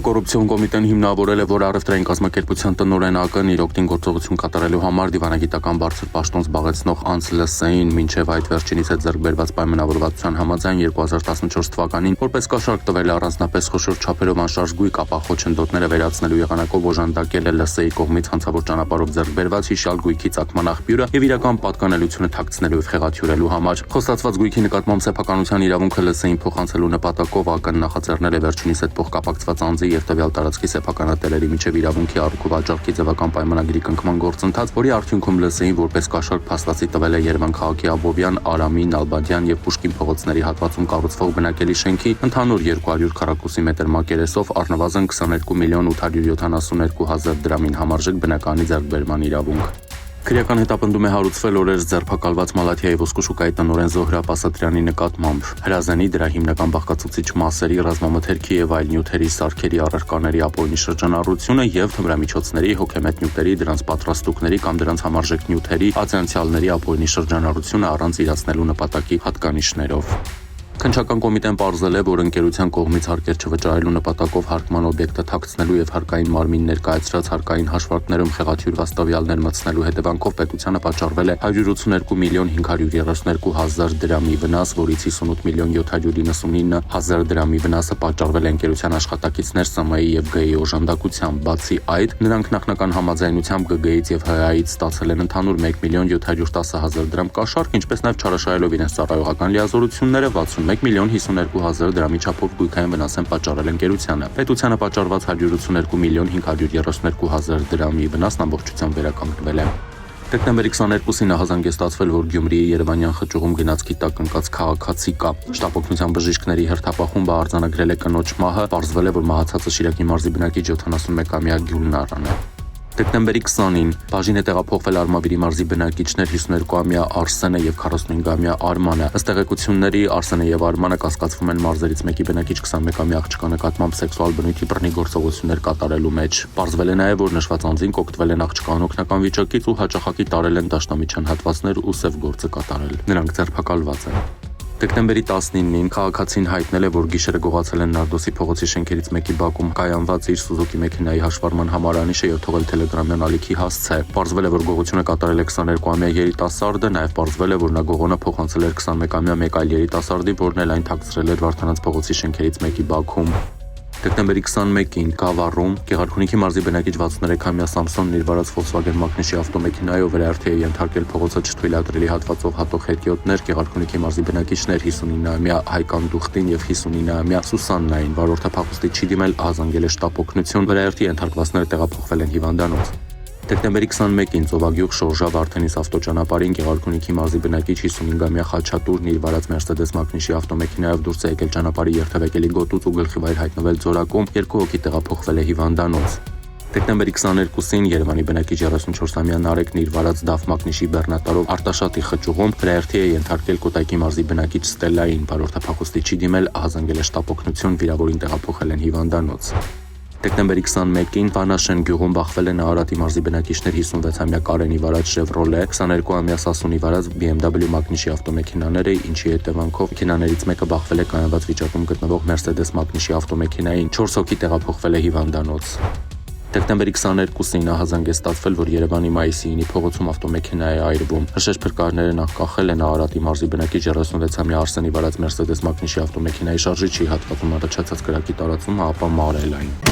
Անտիկոռուպցիոն կոմիտեն հիմնավորել է, որ առևտրային կազմակերպության տնօրեն ԱԿ-ն իր օգտին գործողություն կատարելու համար դիվանագիտական բարձր պաշտոն զբաղեցնող անձ ԼՍ-ին մինչև այդ վերջինիս հետ ձեռք բերված պայմանավորվածության համաձայն 2014 թվականին որպես կաշառք տվել է առանձնապես խոշոր չափերով անշարժ գույք ապա խոչընդոտները վերացնելու եղանակով օժանդակել է ԼՍ-ի կողմից հանցավոր ճանապարհով ձեռք բերված հիշյալ գույքի ծագման աղբյուրը եւ իրական պատկանելությունը թաքցնելու եւ խեղաթյուրելու համար։ Խոստացված գույքի նկատմամբ սեփականության իրավունքը ԼՍ-ին փոխանցելու նպատակով ԱԿ-ն նախաձեռնել է վերջինիս հետ փոխկապակցված անձի եւ տվյալ տարածքի սեփականատերերի միջև իրավունքի առիթ ու վաճառքի ձևական պայմանագրի կնքման գործընթաց, որի արդյունքում ԼՍ-ին որպես կաշառք փաստացի տվել է Երևան քաղաքի Աբովյան, Արամի, Նալբանդյան եւ Պուշկին փողոցների հատվածում կառուցվող բնակելի շենքի ընդհանուր 200 քառակուսի մետր մակերեսով առնվազն 22,872,000 դրամին համարժեք բնականի ձեռքբերման իրավունք։ Քրեական հետապնդում է հարուցվել օրերս ձերբակալված Մալաթիայի ոսկու շուկայի տնօրեն Զոհրա Պասատրյանի նկատմամբ։ Հրազենի, դրա հիմնական բաղկացուցիչ մասերի, ռազմամթերքի եւ այլ նյութերի սարքերի առարկաների ապօրինի շրջանառությունը եւ թմրամիջոցների, հոգեմետ նյութերի, դրանց պատրաստուկների կամ դրանց համարժեք նյութերի ացենցիալների ապօրինի շրջանառությունը առանց իրացնելու նպատակի հատկանիշներով։ Քննչական կոմիտեն պարզել է, որ ընկերության կողմից հարկեր չվճարելու նպատակով հարկման օբյեկտը թաքցնելու եւ հարկային մարմին ներկայացրած հարկային հաշվարկներում խեղաթյուրված տվյալներ մտցնելու հետևանքով պետությանը պատճառվել է 182,532,000 դրամի վնաս, որից 58,799,000 դրամի վնասը պատճառվել է ընկերության աշխատակիցներ ՍՄ-ի եւ ԳԸ-ի օժանդակությամբ։ Բացի այդ, նրանք նախնական համաձայնությամբ ԳԳ-ից եւ ՀԱ-ից ստացել են ընդհանուր 1,710,000 դրամ կաշառք, ինչպես նաեւ չարաշահելով իրենց ծառայողական լիազորությունները 61,052,000 դրամի չափով գույքային վնաս են պատճառել ընկերությանը։ Պետությանը պատճառված 182,532,000 դրամի վնասն ամբողջությամբ վերականգնվել է։ Դեկտեմբերի 22-ին ահազանգեստացվել, որ Գյումրիի Երևանյան խճուղում գնացքի տակ ընկած քաղաքացի կա։ Շտապօգնության բժիշկների հերթապահումբը արձանագրել է կնոջ մահը, պարզվել է, որ մահացածը Շիրակի մարզի բնակիչ 71-ամյա Գյուլնարն է։ Դեկտեմբերի 20-ին բաժին է տեղափոխվել Արմավիրի մարզի բնակիչներ 52-ամյա Արսենը եւ 45-ամյա Արմանը։ Ըստ տեղեկությունների Արսենը եւ Արմանը կասկածվում են մարզերից մեկի բնակիչ 21-ամյա աղջկա նկատմամբ սեքսուալ բնույթի բռնի գործողություններ կատարելու մեջ։ Պարզվել է նաեւ, որ նշված անձին կօգտվել են աղջկան օգնական վիճակից ու հաճախակի տարել են դաշնամիջյան հատվածներ ու սև գործը կատարել։ Նրանք ձերբակալված են։ Դեկտեմբերի 19-ին քաղաքացին հայտնել է, որ գիշերը գողացել են Նարդոսի փողոցի շենքերից մեկի բակում կայանված իր Սուզուկի մեքենայի հաշվառման համարանիշը եւ թողել տելեգրամյան ալիքի հասցե։ Պարզվել է, որ գողությունը կատարել է 22-ամյա երիտասարդը, նաեւ պարզվել է, որ նա գողոնը փոխանցել էր 21-ամյա մեկ այլ երիտասարդի, որն էլ այն թաքցրել էր Վարդանանց փողոցի շենքերից մեկի բակում։ Դեկտեմբերի 21-ին Գավառում Գեղարքունիքի մարզի բնակիչ 63-ամյա Սամսոնն իր վարած Volkswagen Magnishi ավտոմեքենայով վրայերթի է ենթարկել փողոցը չթույլատրելի հատվածով հատող հետիոտներ Գեղարքունիքի մարզի բնակիչներ 59-ամյա Հայկան Դուխտին եւ 59-ամյա Սուսաննային, վարորդափախուստի չի դիմել, ահազանգել է շտապօգնություն, վրայերթի ենթարկվածները տեղափոխվել են հիվանդանոց։ Դեկտեմբերի 21-ին Ծովագյուղ Շորժա Վարդենիս ավտոճանապարհին Գեղարքունիքի մարզի բնակիչ 55-ամյա Խաչատուրն իր վարած Mercedes Magnishi ավտոմեքենայով դուրս է եկել ճանապարհի երթևեկելի գոտուց ու գլխի վայր հայտնվել ձորակում, 2 հոգի տեղափոխվել է հիվանդանոց։ Դեկտեմբերի 22-ին Երևանի բնակիչ 34-ամյա Նարեկն իր վարած DAF Magnishi բեռնատարով Արտաշատի խճուղում վրայերթի է ենթարկել Կոտայքի մարզի բնակիչ Ստելլային, վարորդափախուստի չի դիմել, ահազանգել է շտապօգնություն, վիրավորին տեղափոխել են հիվանդանոց։ Դեկտեմբերի 21-ին Վանաշեն գյուղում բախվել է Նահարատի մարզի բնակիչներ 56-ամյա Կարենի վարած Chevrolet, 22-ամյա Սասունի վարած BMW Magnishi ավտոմեքենաները, ինչի հետևանքով մեքենաներից մեկը բախվել է կայանված վիճակում գտնվող Mercedes Magnishi ավտոմեքենային, 4 հոգի տեղափոխվել է հիվանդանոց։ Դեկտեմբերի 22-ին ահազանգեստացվել, որ Երևանի Մայիսիինի փողոցում ավտոմեքենա է այրվում։ Հրշեջ փրկարները նախկախել են Նահարատի մարզի բնակիչ 36-ամյա Արսենի վարած Mercedes Magnishi ավտոմեքենայի շարժիչի հատվածում առաջացած կրակի տարածումը, ապա մարել այն։